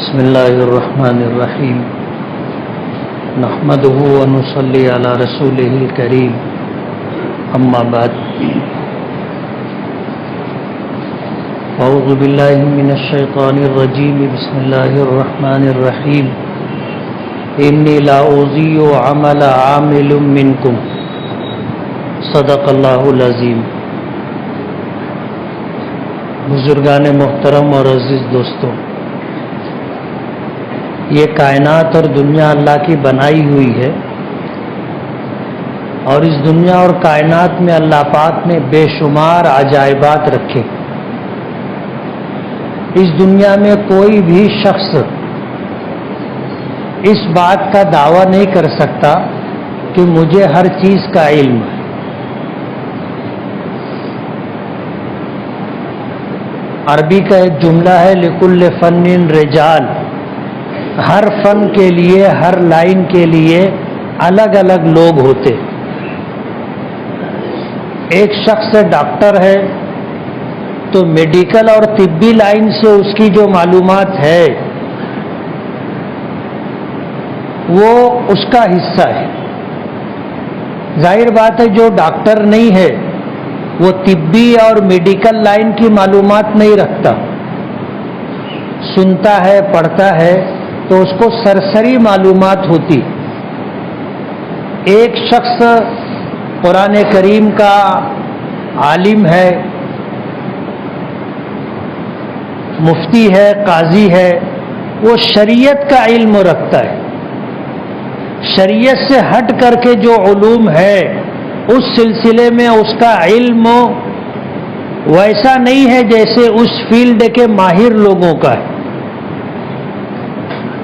بسم اللہ الرحمن الرحیم نحمدہ ونصلی علی رسولہ الکریم اما بعد اعوذ باللہ من الشیطان الرجیم بسم اللہ الرحمن الرحیم انی لا اضیع عمل عامل منکم صدق اللہ العظیم۔ بزرگان محترم اور عزیز دوستوں، یہ کائنات اور دنیا اللہ کی بنائی ہوئی ہے، اور اس دنیا اور کائنات میں اللہ پاک نے بے شمار عجائبات رکھے۔ اس دنیا میں کوئی بھی شخص اس بات کا دعویٰ نہیں کر سکتا کہ مجھے ہر چیز کا علم ہے۔ عربی کا ایک جملہ ہے لِكُلِّ فَنٍ رِجَال، ہر فن کے لیے، ہر لائن کے لیے الگ الگ لوگ ہوتے۔ ایک شخص ڈاکٹر ہے تو میڈیکل اور طبی لائن سے اس کی جو معلومات ہے وہ اس کا حصہ ہے۔ ظاہر بات ہے جو ڈاکٹر نہیں ہے وہ طبی اور میڈیکل لائن کی معلومات نہیں رکھتا، سنتا ہے، پڑھتا ہے تو اس کو سرسری معلومات ہوتی۔ ایک شخص قرآن کریم کا عالم ہے، مفتی ہے، قاضی ہے، وہ شریعت کا علم رکھتا ہے۔ شریعت سے ہٹ کر کے جو علوم ہے اس سلسلے میں اس کا علم ویسا نہیں ہے جیسے اس فیلڈ کے ماہر لوگوں کا ہے۔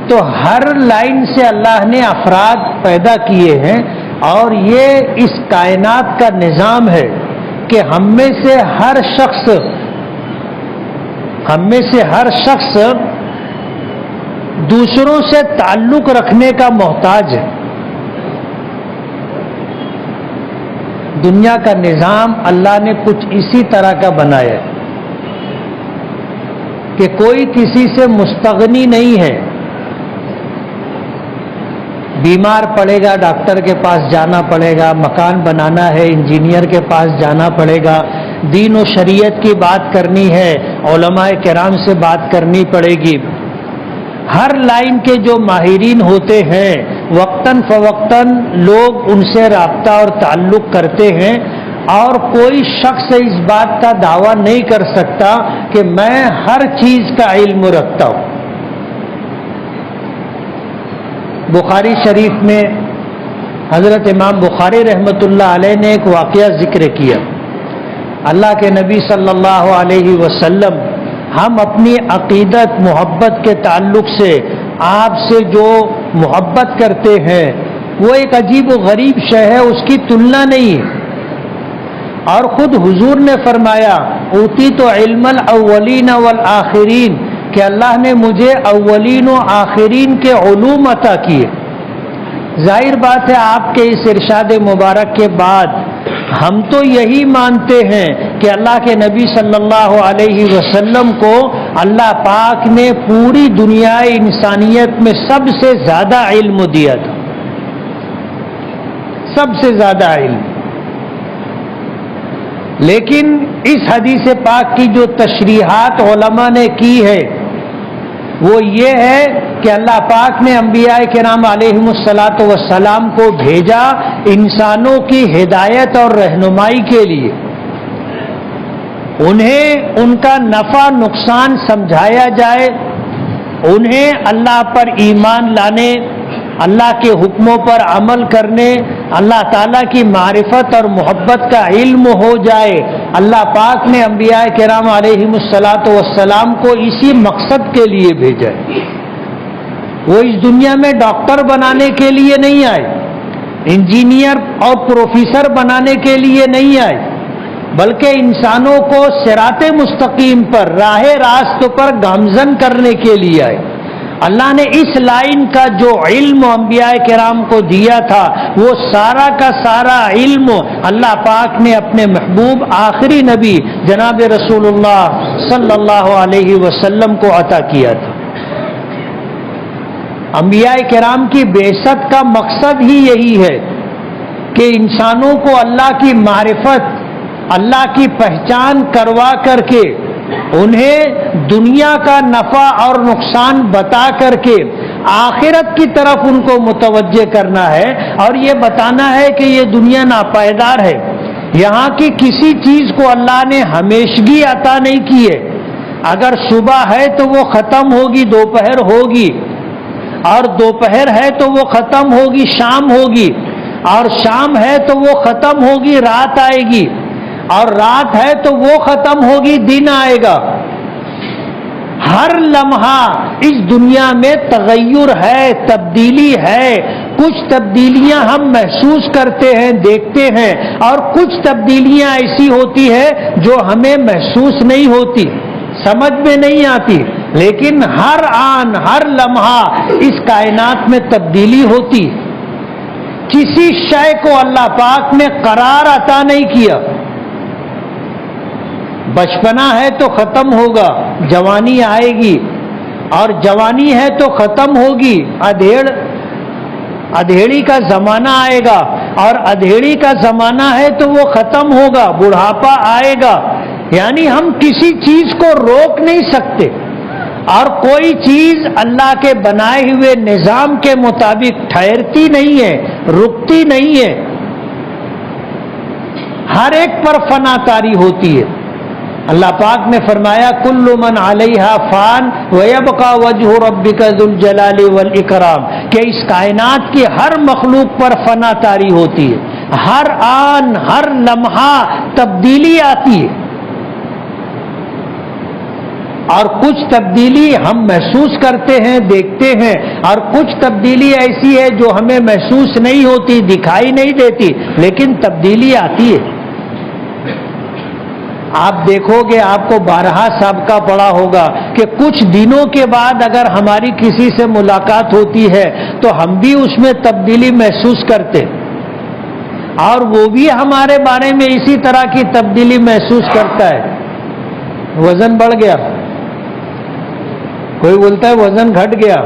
تو ہر لائن سے اللہ نے افراد پیدا کیے ہیں، اور یہ اس کائنات کا نظام ہے کہ ہم میں سے ہر شخص دوسروں سے تعلق رکھنے کا محتاج ہے۔ دنیا کا نظام اللہ نے کچھ اسی طرح کا بنایا ہے کہ کوئی کسی سے مستغنی نہیں ہے۔ بیمار پڑے گا ڈاکٹر کے پاس جانا پڑے گا، مکان بنانا ہے انجینئر کے پاس جانا پڑے گا، دین و شریعت کی بات کرنی ہے علماء کرام سے بات کرنی پڑے گی۔ ہر لائن کے جو ماہرین ہوتے ہیں وقتاً فوقتاً لوگ ان سے رابطہ اور تعلق کرتے ہیں، اور کوئی شخص اس بات کا دعویٰ نہیں کر سکتا کہ میں ہر چیز کا علم رکھتا ہوں۔ بخاری شریف میں حضرت امام بخاری رحمۃ اللہ علیہ نے ایک واقعہ ذکر کیا۔ اللہ کے نبی صلی اللہ علیہ وسلم ہم اپنی عقیدت محبت کے تعلق سے آپ سے جو محبت کرتے ہیں وہ ایک عجیب و غریب شے ہے، اس کی تلنا نہیں ہے۔ اور خود حضور نے فرمایا اوتیت علم الاولین والآخرین، کہ اللہ نے مجھے اولین و آخرین کے علوم عطا کیے۔ ظاہر بات ہے آپ کے اس ارشاد مبارک کے بعد ہم تو یہی مانتے ہیں کہ اللہ کے نبی صلی اللہ علیہ وسلم کو اللہ پاک نے پوری دنیا انسانیت میں سب سے زیادہ علم دیا تھا، سب سے زیادہ علم۔ لیکن اس حدیث پاک کی جو تشریحات علماء نے کی ہے وہ یہ ہے کہ اللہ پاک نے انبیاء کرام علیہم الصلاۃ والسلام کو بھیجا انسانوں کی ہدایت اور رہنمائی کے لیے، انہیں ان کا نفع نقصان سمجھایا جائے، انہیں اللہ پر ایمان لانے، اللہ کے حکموں پر عمل کرنے، اللہ تعالیٰ کی معرفت اور محبت کا علم ہو جائے۔ اللہ پاک نے انبیاء کرام علیہم الصلاۃ والسلام کو اسی مقصد کے لیے بھیجا ہے۔ وہ اس دنیا میں ڈاکٹر بنانے کے لیے نہیں آئے، انجینئر اور پروفیسر بنانے کے لیے نہیں آئے، بلکہ انسانوں کو صراط مستقیم پر، راہ راست پر گامزن کرنے کے لیے آئے۔ اللہ نے اس لائن کا جو علم انبیاء کرام کو دیا تھا وہ سارا کا سارا علم اللہ پاک نے اپنے محبوب آخری نبی جناب رسول اللہ صلی اللہ علیہ وسلم کو عطا کیا تھا۔ انبیاء کرام کی بعثت کا مقصد ہی یہی ہے کہ انسانوں کو اللہ کی معرفت، اللہ کی پہچان کروا کر کے انہیں دنیا کا نفع اور نقصان بتا کر کے آخرت کی طرف ان کو متوجہ کرنا ہے، اور یہ بتانا ہے کہ یہ دنیا ناپائیدار ہے، یہاں کی کسی چیز کو اللہ نے ہمیشگی عطا نہیں کی ہے۔ اگر صبح ہے تو وہ ختم ہوگی، دوپہر ہوگی، اور دوپہر ہے تو وہ ختم ہوگی، شام ہوگی، اور شام ہے تو وہ ختم ہوگی، رات آئے گی، اور رات ہے تو وہ ختم ہوگی، دن آئے گا۔ ہر لمحہ اس دنیا میں تغیر ہے، تبدیلی ہے۔ کچھ تبدیلیاں ہم محسوس کرتے ہیں، دیکھتے ہیں، اور کچھ تبدیلیاں ایسی ہوتی ہے جو ہمیں محسوس نہیں ہوتی، سمجھ میں نہیں آتی، لیکن ہر آن ہر لمحہ اس کائنات میں تبدیلی ہوتی۔ کسی شے کو اللہ پاک نے قرار عطا نہیں کیا۔ بچپنا ہے تو ختم ہوگا، جوانی آئے گی، اور جوانی ہے تو ختم ہوگی، ادھیڑی کا زمانہ آئے گا، اور ادھیڑی کا زمانہ ہے تو وہ ختم ہوگا، بڑھاپا آئے گا۔ یعنی ہم کسی چیز کو روک نہیں سکتے، اور کوئی چیز اللہ کے بنائے ہوئے نظام کے مطابق ٹھہرتی نہیں ہے، رکتی نہیں ہے، ہر ایک پر فنا طاری ہوتی ہے۔ اللہ پاک نے فرمایا کل من علیہا فان ویبقى وجہ ربک ذو الجلال والاکرام، کہ اس کائنات کی ہر مخلوق پر فنا طاری ہوتی ہے، ہر آن ہر لمحہ تبدیلی آتی ہے، اور کچھ تبدیلی ہم محسوس کرتے ہیں، دیکھتے ہیں، اور کچھ تبدیلی ایسی ہے جو ہمیں محسوس نہیں ہوتی، دکھائی نہیں دیتی، لیکن تبدیلی آتی ہے۔ آپ دیکھو گے، آپ کو بارہا سابقہ پڑا ہوگا کہ کچھ دنوں کے بعد اگر ہماری کسی سے ملاقات ہوتی ہے تو ہم بھی اس میں تبدیلی محسوس کرتے، اور وہ بھی ہمارے بارے میں اسی طرح کی تبدیلی محسوس کرتا ہے۔ وزن بڑھ گیا، کوئی بولتا ہے وزن گھٹ گیا،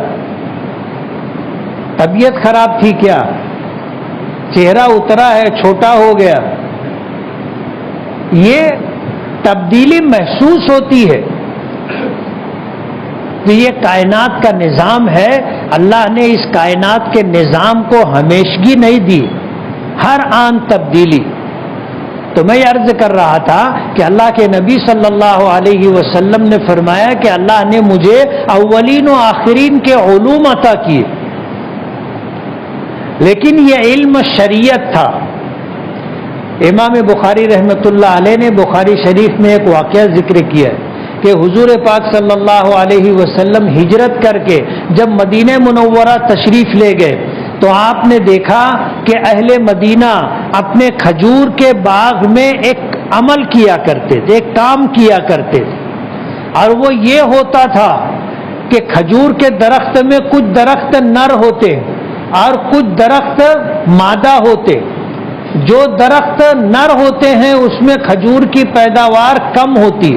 طبیعت خراب تھی کیا، چہرہ اترا ہے، چھوٹا ہو گیا، یہ تبدیلی محسوس ہوتی ہے۔ تو یہ کائنات کا نظام ہے، اللہ نے اس کائنات کے نظام کو ہمیشگی نہیں دی، ہر آن تبدیلی۔ تو میں عرض کر رہا تھا کہ اللہ کے نبی صلی اللہ علیہ وسلم نے فرمایا کہ اللہ نے مجھے اولین و آخرین کے علوم عطا کیے، لیکن یہ علم شریعت تھا۔ امام بخاری رحمۃ اللہ علیہ نے بخاری شریف میں ایک واقعہ ذکر کیا ہے کہ حضور پاک صلی اللہ علیہ وسلم ہجرت کر کے جب مدینہ منورہ تشریف لے گئے تو آپ نے دیکھا کہ اہل مدینہ اپنے کھجور کے باغ میں ایک عمل کیا کرتے تھے، ایک کام کیا کرتے تھے، اور وہ یہ ہوتا تھا کہ کھجور کے درخت میں کچھ درخت نر ہوتے اور کچھ درخت مادہ ہوتے۔ جو درخت نر ہوتے ہیں اس میں کھجور کی پیداوار کم ہوتی،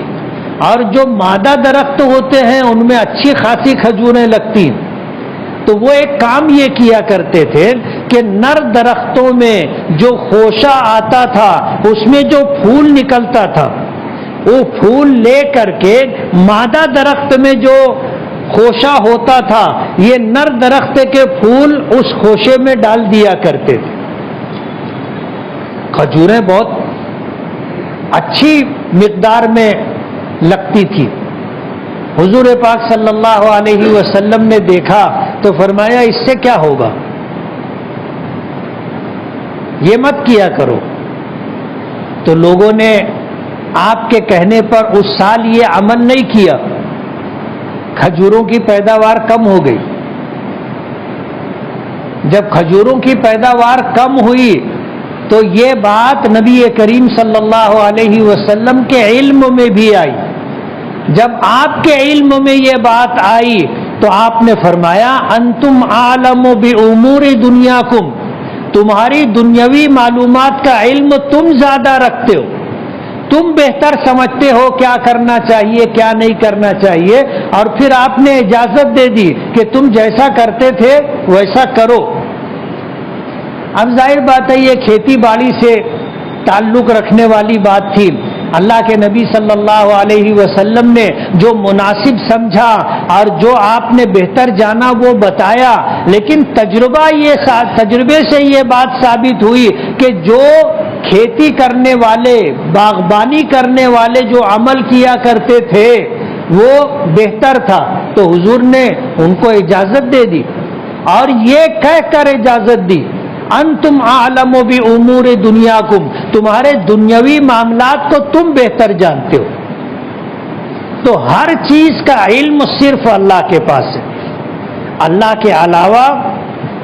اور جو مادہ درخت ہوتے ہیں ان میں اچھی خاصی کھجوریں لگتی۔ تو وہ ایک کام یہ کیا کرتے تھے کہ نر درختوں میں جو خوشہ آتا تھا، اس میں جو پھول نکلتا تھا، وہ پھول لے کر کے مادہ درخت میں جو خوشہ ہوتا تھا، یہ نر درخت کے پھول اس خوشے میں ڈال دیا کرتے تھے۔ کھجوریں بہت اچھی مقدار میں لگتی تھی۔ حضور پاک صلی اللہ علیہ وسلم نے دیکھا تو فرمایا اس سے کیا ہوگا، یہ مت کیا کرو۔ تو لوگوں نے آپ کے کہنے پر اس سال یہ عمل نہیں کیا، کھجوروں کی پیداوار کم ہو گئی۔ جب کھجوروں کی پیداوار کم ہوئی تو یہ بات نبی کریم صلی اللہ علیہ وسلم کے علم میں بھی آئی۔ جب آپ کے علم میں یہ بات آئی تو آپ نے فرمایا انتم عالم بامور دنیاکم، تمہاری دنیاوی معلومات کا علم تم زیادہ رکھتے ہو، تم بہتر سمجھتے ہو کیا کرنا چاہیے کیا نہیں کرنا چاہیے، اور پھر آپ نے اجازت دے دی کہ تم جیسا کرتے تھے ویسا کرو۔ اب ظاہر بات ہے یہ کھیتی باڑی سے تعلق رکھنے والی بات تھی، اللہ کے نبی صلی اللہ علیہ وسلم نے جو مناسب سمجھا اور جو آپ نے بہتر جانا وہ بتایا، لیکن تجربے سے یہ بات ثابت ہوئی کہ جو کھیتی کرنے والے باغبانی کرنے والے جو عمل کیا کرتے تھے وہ بہتر تھا، تو حضور نے ان کو اجازت دے دی، اور یہ کہہ کر اجازت دی انتم اعلم بامور دنیاکم، تمہارے دنیاوی معاملات کو تم بہتر جانتے ہو۔ تو ہر چیز کا علم صرف اللہ کے پاس ہے، اللہ کے علاوہ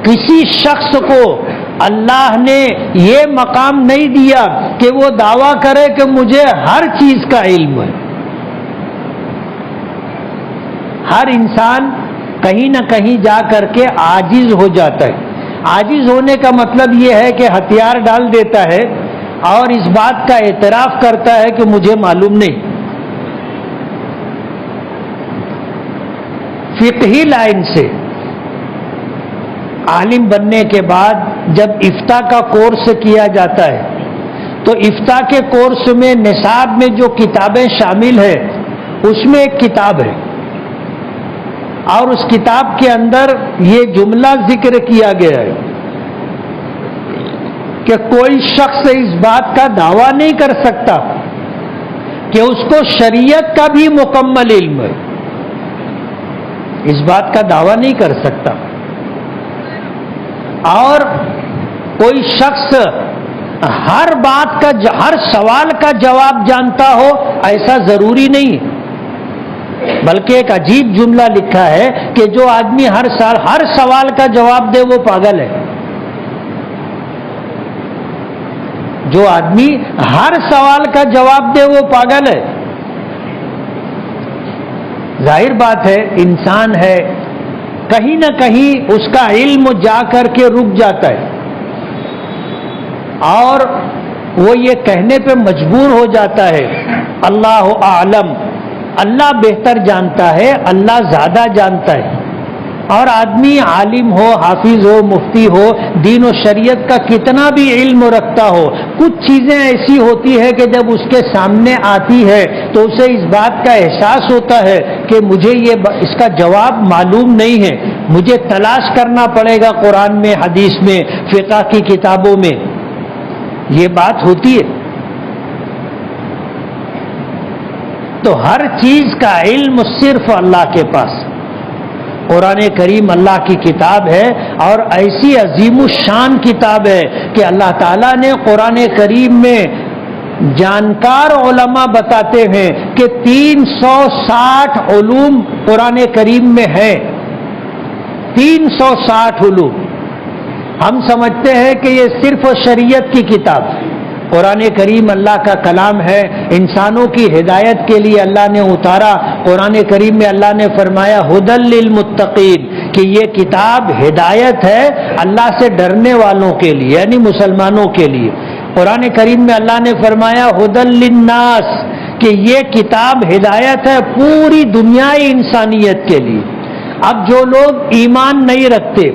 کسی شخص کو اللہ نے یہ مقام نہیں دیا کہ وہ دعویٰ کرے کہ مجھے ہر چیز کا علم ہے۔ ہر انسان کہیں نہ کہیں جا کر کے عاجز ہو جاتا ہے۔ عاجز ہونے کا مطلب یہ ہے کہ ہتھیار ڈال دیتا ہے اور اس بات کا اعتراف کرتا ہے کہ مجھے معلوم نہیں۔ فقہی لائن سے عالم بننے کے بعد جب افتاء کا کورس کیا جاتا ہے تو افتاء کے کورس میں نصاب میں جو کتابیں شامل ہیں اس میں ایک کتاب ہے، اور اس کتاب کے اندر یہ جملہ ذکر کیا گیا ہے کہ کوئی شخص اس بات کا دعویٰ نہیں کر سکتا کہ اس کو شریعت کا بھی مکمل علم ہے، اس بات کا دعویٰ نہیں کر سکتا، اور کوئی شخص ہر بات کا ہر سوال کا جواب جانتا ہو ایسا ضروری نہیں، بلکہ ایک عجیب جملہ لکھا ہے کہ جو آدمی ہر سوال کا جواب دے وہ پاگل ہے۔ جو آدمی ہر سوال کا جواب دے وہ پاگل ہے۔ ظاہر بات ہے انسان ہے، کہیں نہ کہیں اس کا علم جا کر کے رک جاتا ہے، اور وہ یہ کہنے پہ مجبور ہو جاتا ہے اللہ اعلم، اللہ بہتر جانتا ہے، اللہ زیادہ جانتا ہے۔ اور آدمی عالم ہو، حافظ ہو، مفتی ہو، دین و شریعت کا کتنا بھی علم رکھتا ہو، کچھ چیزیں ایسی ہوتی ہے کہ جب اس کے سامنے آتی ہے تو اسے اس بات کا احساس ہوتا ہے کہ مجھے اس کا جواب معلوم نہیں ہے، مجھے تلاش کرنا پڑے گا قرآن میں، حدیث میں، فقہ کی کتابوں میں، یہ بات ہوتی ہے۔ تو ہر چیز کا علم صرف اللہ کے پاس۔ قرآن کریم اللہ کی کتاب ہے، اور ایسی عظیم الشان کتاب ہے کہ اللہ تعالیٰ نے قرآن کریم میں جانکار علماء بتاتے ہیں کہ 360 علوم قرآن کریم میں ہیں، 360 علوم۔ ہم سمجھتے ہیں کہ یہ صرف شریعت کی کتاب، قرآن کریم اللہ کا کلام ہے، انسانوں کی ہدایت کے لیے اللہ نے اتارا۔ قرآن کریم میں اللہ نے فرمایا ھدی للمتقین، کہ یہ کتاب ہدایت ہے اللہ سے ڈرنے والوں کے لیے، یعنی مسلمانوں کے لیے۔ قرآن کریم میں اللہ نے فرمایا ھدی للناس، کہ یہ کتاب ہدایت ہے پوری دنیای انسانیت کے لیے۔ اب جو لوگ ایمان نہیں رکھتے،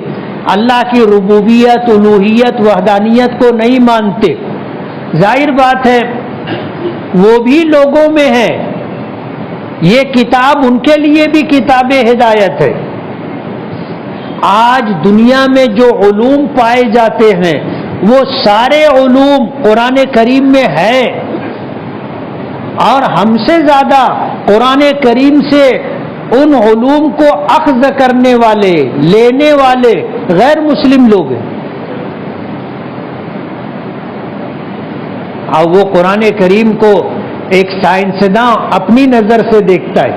اللہ کی ربوبیت، الوہیت، وحدانیت کو نہیں مانتے، ظاہر بات ہے وہ بھی لوگوں میں ہے، یہ کتاب ان کے لیے بھی کتاب ہدایت ہے۔ آج دنیا میں جو علوم پائے جاتے ہیں وہ سارے علوم قرآن کریم میں ہے، اور ہم سے زیادہ قرآن کریم سے ان علوم کو اخذ کرنے والے، لینے والے غیر مسلم لوگ ہیں۔ اور وہ قرآن کریم کو ایک سائنسداں اپنی نظر سے دیکھتا ہے،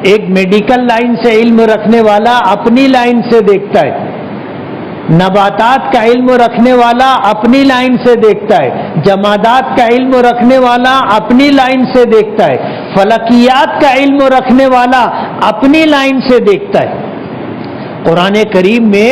ایک میڈیکل لائن سے علم رکھنے والا اپنی لائن سے دیکھتا ہے، نباتات کا علم رکھنے والا اپنی لائن سے دیکھتا ہے، جمادات کا علم رکھنے والا اپنی لائن سے دیکھتا ہے، فلکیات کا علم رکھنے والا اپنی لائن سے دیکھتا ہے۔ قرآن کریم میں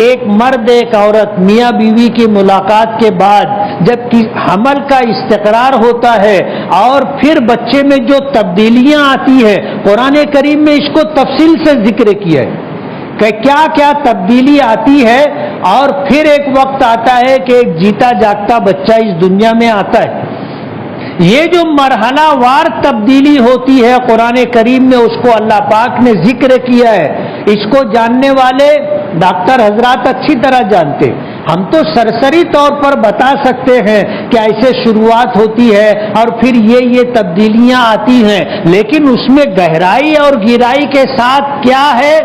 ایک مرد ایک عورت میاں بیوی کی ملاقات کے بعد جب حمل کا استقرار ہوتا ہے اور پھر بچے میں جو تبدیلیاں آتی ہے، قرآن کریم میں اس کو تفصیل سے ذکر کیا ہے کہ کیا کیا تبدیلی آتی ہے، اور پھر ایک وقت آتا ہے کہ ایک جیتا جاگتا بچہ اس دنیا میں آتا ہے۔ یہ جو مرحلہ وار تبدیلی ہوتی ہے قرآن کریم میں، اس کو اللہ پاک نے ذکر کیا ہے۔ اس کو جاننے والے ڈاکٹر حضرات اچھی طرح جانتے، ہم تو سرسری طور پر بتا سکتے ہیں کہ ایسے شروعات ہوتی ہے اور پھر یہ تبدیلیاں آتی ہیں، لیکن اس میں گہرائی اور گہرائی کے ساتھ کیا ہے،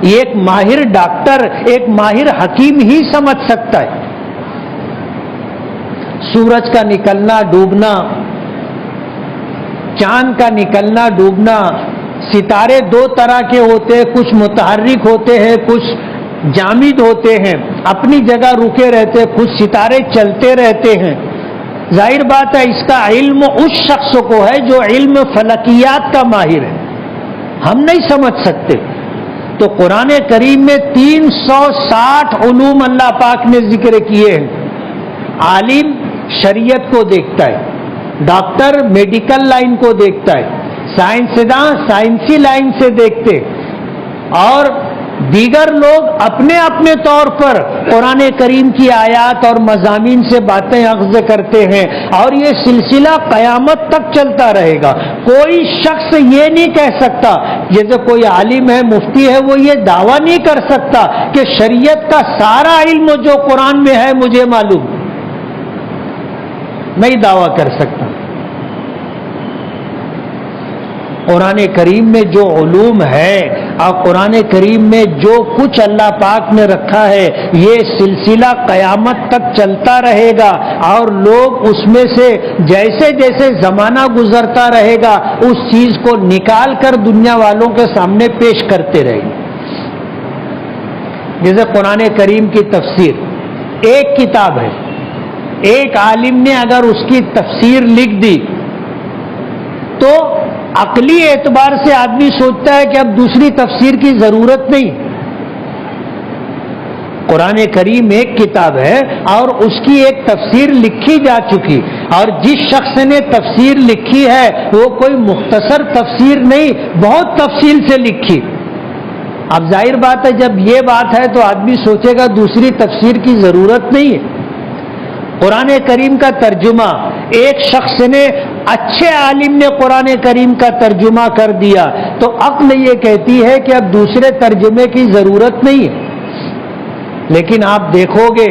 یہ ایک ماہر ڈاکٹر، ایک ماہر حکیم ہی سمجھ سکتا ہے۔ سورج کا نکلنا ڈوبنا، چاند کا نکلنا ڈوبنا، ستارے دو طرح کے ہوتے ہیں، کچھ متحرک ہوتے ہیں، کچھ جامد ہوتے ہیں، اپنی جگہ رکے رہتے، کچھ ستارے چلتے رہتے ہیں۔ ظاہر بات ہے اس کا علم اس شخص کو ہے جو علم فلکیات کا ماہر ہے، ہم نہیں سمجھ سکتے۔ تو قرآن کریم میں 360 علوم اللہ پاک نے ذکر کیے ہیں۔ عالم شریعت کو دیکھتا ہے، ڈاکٹر میڈیکل لائن کو دیکھتا ہے، سائنسداں سائنسی لائن سے دیکھتے، اور دیگر لوگ اپنے اپنے طور پر قرآن کریم کی آیات اور مضامین سے باتیں اخذ کرتے ہیں، اور یہ سلسلہ قیامت تک چلتا رہے گا۔ کوئی شخص یہ نہیں کہہ سکتا، جیسے کوئی عالم ہے، مفتی ہے، وہ یہ دعویٰ نہیں کر سکتا کہ شریعت کا سارا علم جو قرآن میں ہے مجھے معلوم، نہیں دعویٰ کر سکتا۔ قرآن کریم میں جو علوم ہے اور قرآن کریم میں جو کچھ اللہ پاک نے رکھا ہے، یہ سلسلہ قیامت تک چلتا رہے گا، اور لوگ اس میں سے جیسے جیسے زمانہ گزرتا رہے گا اس چیز کو نکال کر دنیا والوں کے سامنے پیش کرتے رہیں گے۔ جیسے قرآن کریم کی تفسیر ایک کتاب ہے، ایک عالم نے اگر اس کی تفسیر لکھ دی تو عقلی اعتبار سے آدمی سوچتا ہے کہ اب دوسری تفسیر کی ضرورت نہیں۔ قرآن کریم ایک کتاب ہے اور اس کی ایک تفسیر لکھی جا چکی، اور جس شخص نے تفسیر لکھی ہے وہ کوئی مختصر تفسیر نہیں، بہت تفصیل سے لکھی۔ اب ظاہر بات ہے جب یہ بات ہے تو آدمی سوچے گا دوسری تفسیر کی ضرورت نہیں ہے۔ قرآن کریم کا ترجمہ ایک شخص نے، اچھے عالم نے قرآن کریم کا ترجمہ کر دیا تو عقل یہ کہتی ہے کہ اب دوسرے ترجمے کی ضرورت نہیں ہے۔ لیکن آپ دیکھو گے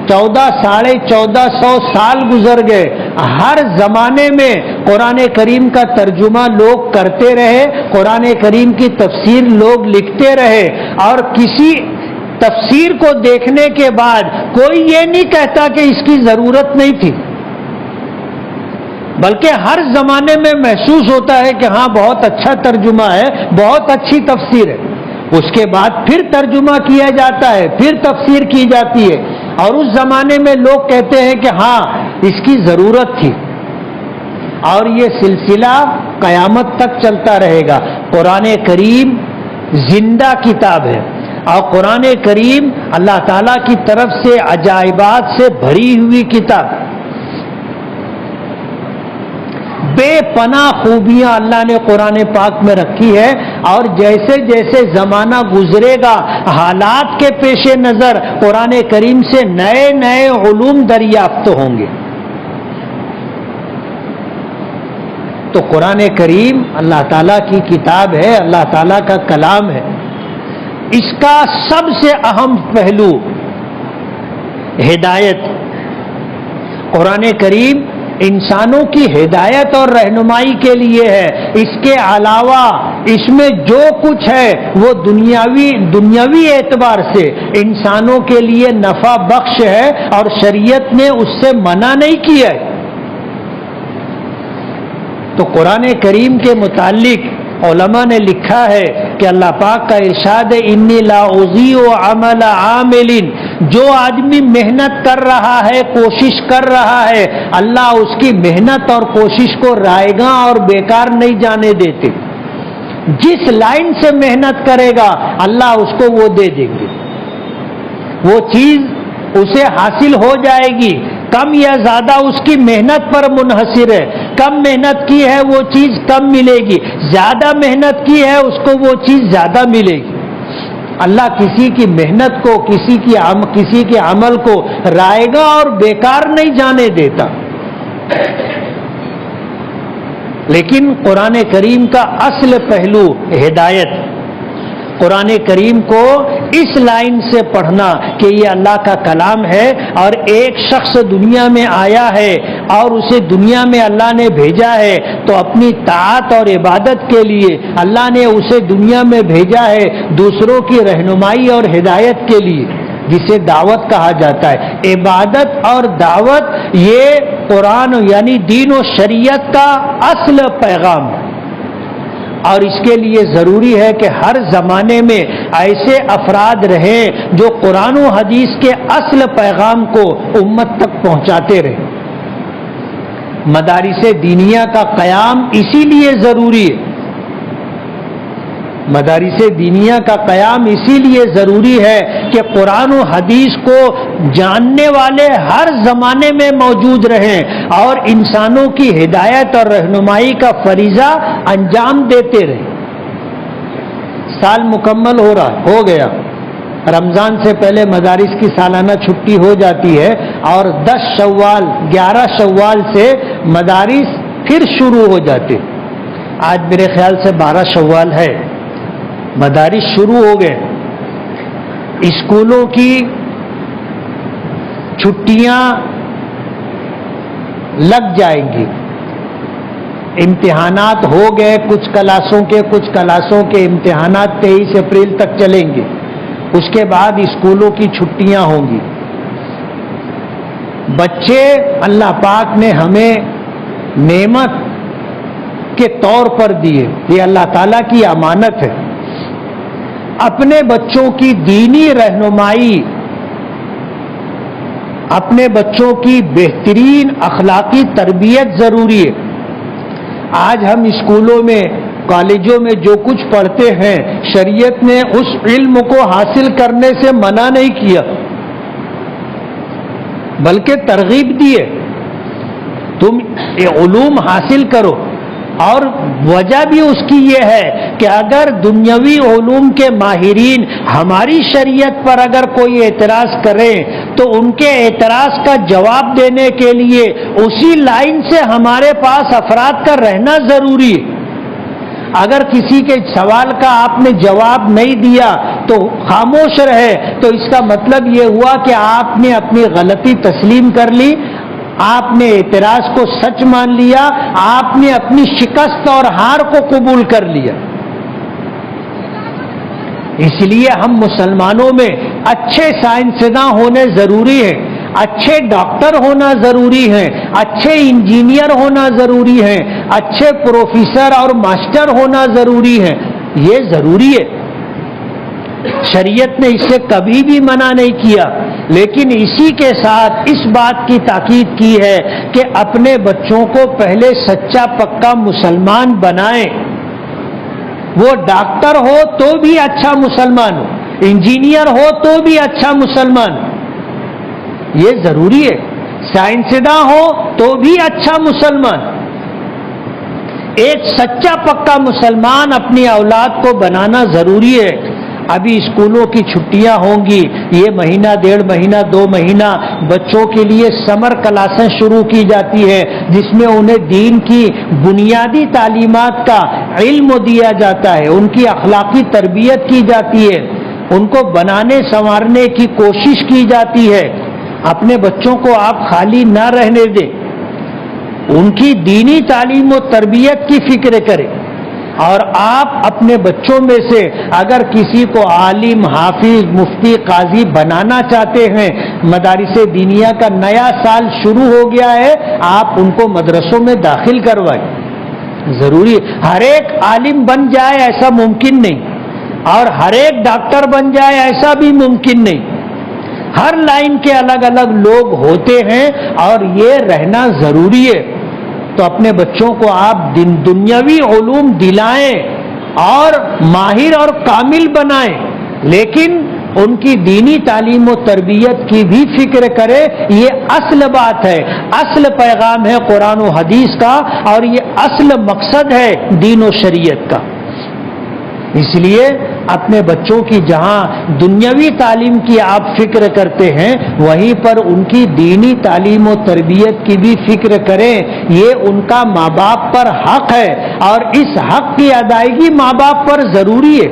1400 سال گزر گئے، ہر زمانے میں قرآن کریم کا ترجمہ لوگ کرتے رہے، قرآن کریم کی تفسیر لوگ لکھتے رہے، اور کسی تفسیر کو دیکھنے کے بعد کوئی یہ نہیں کہتا کہ اس کی ضرورت نہیں تھی، بلکہ ہر زمانے میں محسوس ہوتا ہے کہ ہاں بہت اچھا ترجمہ ہے، بہت اچھی تفسیر ہے۔ اس کے بعد پھر ترجمہ کیا جاتا ہے، پھر تفسیر کی جاتی ہے، اور اس زمانے میں لوگ کہتے ہیں کہ ہاں اس کی ضرورت تھی، اور یہ سلسلہ قیامت تک چلتا رہے گا۔ قرآن کریم زندہ کتاب ہے، اور قرآن کریم اللہ تعالیٰ کی طرف سے عجائبات سے بھری ہوئی کتاب، بے پناہ خوبیاں اللہ نے قرآن پاک میں رکھی ہے، اور جیسے جیسے زمانہ گزرے گا حالات کے پیش نظر قرآن کریم سے نئے نئے علوم دریافت ہوں گے۔ تو قرآن کریم اللہ تعالیٰ کی کتاب ہے، اللہ تعالیٰ کا کلام ہے۔ اس کا سب سے اہم پہلو ہدایت۔ قرآن کریم انسانوں کی ہدایت اور رہنمائی کے لیے ہے، اس کے علاوہ اس میں جو کچھ ہے وہ دنیاوی اعتبار سے انسانوں کے لیے نفع بخش ہے، اور شریعت نے اس سے منع نہیں کیا ہے۔ تو قرآن کریم کے متعلق علماء نے لکھا ہے کہ اللہ پاک کا ارشاد ہے، انی لا اضیع عمل عامل، جو آدمی محنت کر رہا ہے، کوشش کر رہا ہے، اللہ اس کی محنت اور کوشش کو رائے گاں اور بیکار نہیں جانے دیتے۔ جس لائن سے محنت کرے گا اللہ اس کو وہ دے دیں گے، وہ چیز اسے حاصل ہو جائے گی۔ کم یا زیادہ اس کی محنت پر منحصر ہے. کم محنت کی ہے وہ چیز کم ملے گی، زیادہ محنت کی ہے اس کو وہ چیز زیادہ ملے گی. اللہ کسی کی محنت کو، کسی کے عمل کو رائے گا اور بیکار نہیں جانے دیتا. لیکن قرآن کریم کا اصل پہلو ہدایت، قرآن کریم کو اس لائن سے پڑھنا کہ یہ اللہ کا کلام ہے اور ایک شخص دنیا میں آیا ہے اور اسے دنیا میں اللہ نے بھیجا ہے تو اپنی طاعت اور عبادت کے لیے اللہ نے اسے دنیا میں بھیجا ہے، دوسروں کی رہنمائی اور ہدایت کے لیے، جسے دعوت کہا جاتا ہے. عبادت اور دعوت یہ قرآن یعنی دین و شریعت کا اصل پیغام ہے. اور اس کے لیے ضروری ہے کہ ہر زمانے میں ایسے افراد رہیں جو قرآن و حدیث کے اصل پیغام کو امت تک پہنچاتے رہیں. مدارس دینیہ کا قیام اسی لیے ضروری ہے. مدارس دینیہ کا قیام اسی لیے ضروری ہے کہ قرآن و حدیث کو جاننے والے ہر زمانے میں موجود رہیں اور انسانوں کی ہدایت اور رہنمائی کا فریضہ انجام دیتے رہیں. سال مکمل ہو گیا، رمضان سے پہلے مدارس کی سالانہ چھٹی ہو جاتی ہے اور 10 شوال 11 شوال سے مدارس پھر شروع ہو جاتے. آج میرے خیال سے 12 شوال ہے، مدارس شروع ہو گئے. اسکولوں کی چھٹیاں لگ جائیں گی، امتحانات ہو گئے کچھ کلاسوں کے امتحانات 23 اپریل تک چلیں گے. اس کے بعد اسکولوں کی چھٹیاں ہوں گی. بچے اللہ پاک نے ہمیں نعمت کے طور پر دیے، یہ اللہ تعالیٰ کی امانت ہے. اپنے بچوں کی دینی رہنمائی، اپنے بچوں کی بہترین اخلاقی تربیت ضروری ہے. آج ہم اسکولوں میں کالجوں میں جو کچھ پڑھتے ہیں، شریعت نے اس علم کو حاصل کرنے سے منع نہیں کیا بلکہ ترغیب دی ہے، تم یہ علوم حاصل کرو. اور وجہ بھی اس کی یہ ہے کہ اگر دنیاوی علوم کے ماہرین ہماری شریعت پر اگر کوئی اعتراض کریں تو ان کے اعتراض کا جواب دینے کے لیے اسی لائن سے ہمارے پاس افراد کا رہنا ضروری ہے. اگر کسی کے سوال کا آپ نے جواب نہیں دیا تو خاموش رہے تو اس کا مطلب یہ ہوا کہ آپ نے اپنی غلطی تسلیم کر لی، آپ نے اعتراض کو سچ مان لیا، آپ نے اپنی شکست اور ہار کو قبول کر لیا. اس لیے ہم مسلمانوں میں اچھے سائنسداں ہونے ضروری ہیں، اچھے ڈاکٹر ہونا ضروری ہے، اچھے انجینئر ہونا ضروری ہے، اچھے پروفیسر اور ماسٹر ہونا ضروری ہے. یہ ضروری ہے، شریعت نے اس سے کبھی بھی منع نہیں کیا. لیکن اسی کے ساتھ اس بات کی تاکید کی ہے کہ اپنے بچوں کو پہلے سچا پکا مسلمان بنائیں. وہ ڈاکٹر ہو تو بھی اچھا مسلمان ہو، انجینئر ہو تو بھی اچھا مسلمان، یہ ضروری ہے. سائنسداں ہو تو بھی اچھا مسلمان. ایک سچا پکا مسلمان اپنی اولاد کو بنانا ضروری ہے. ابھی اسکولوں کی چھٹیاں ہوں گی، یہ مہینہ 1.5 مہینہ 2 مہینہ بچوں کے لیے سمر کلاسیں شروع کی جاتی ہے جس میں انہیں دین کی بنیادی تعلیمات کا علم دیا جاتا ہے، ان کی اخلاقی تربیت کی جاتی ہے، ان کو بنانے سنوارنے کی کوشش کی جاتی ہے. اپنے بچوں کو آپ خالی نہ رہنے دیں، ان کی دینی تعلیم و تربیت کی فکر کریں. اور آپ اپنے بچوں میں سے اگر کسی کو عالم، حافظ، مفتی، قاضی بنانا چاہتے ہیں، مدارس دینیہ کا نیا سال شروع ہو گیا ہے، آپ ان کو مدرسوں میں داخل کروائیں. ضروری ہر ایک عالم بن جائے ایسا ممکن نہیں، اور ہر ایک ڈاکٹر بن جائے ایسا بھی ممکن نہیں. ہر لائن کے الگ الگ لوگ ہوتے ہیں اور یہ رہنا ضروری ہے. تو اپنے بچوں کو آپ دنیاوی علوم دلائیں اور ماہر اور کامل بنائیں، لیکن ان کی دینی تعلیم و تربیت کی بھی فکر کرے. یہ اصل بات ہے، اصل پیغام ہے قرآن و حدیث کا، اور یہ اصل مقصد ہے دین و شریعت کا. اس لیے اپنے بچوں کی جہاں دنیاوی تعلیم کی آپ فکر کرتے ہیں، وہیں پر ان کی دینی تعلیم و تربیت کی بھی فکر کریں. یہ ان کا ماں باپ پر حق ہے، اور اس حق کی ادائیگی ماں باپ پر ضروری ہے.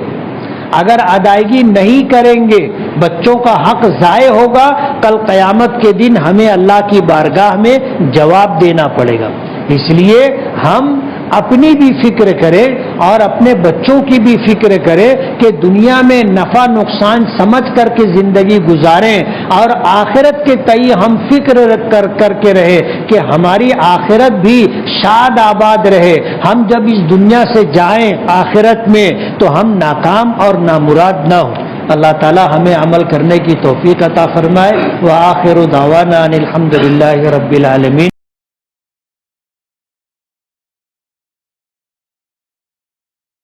اگر ادائیگی نہیں کریں گے بچوں کا حق ضائع ہوگا. کل قیامت کے دن ہمیں اللہ کی بارگاہ میں جواب دینا پڑے گا. اس لیے ہم اپنی بھی فکر کریں اور اپنے بچوں کی بھی فکر کریں کہ دنیا میں نفع نقصان سمجھ کر کے زندگی گزاریں، اور آخرت کے تئیں ہم فکر کر کے رہے کہ ہماری آخرت بھی شاد آباد رہے. ہم جب اس دنیا سے جائیں آخرت میں تو ہم ناکام اور نامراد نہ ہوں. اللہ تعالی ہمیں عمل کرنے کی توفیق عطا فرمائے. وآخر دعوانا ان الحمد للہ رب العالمین.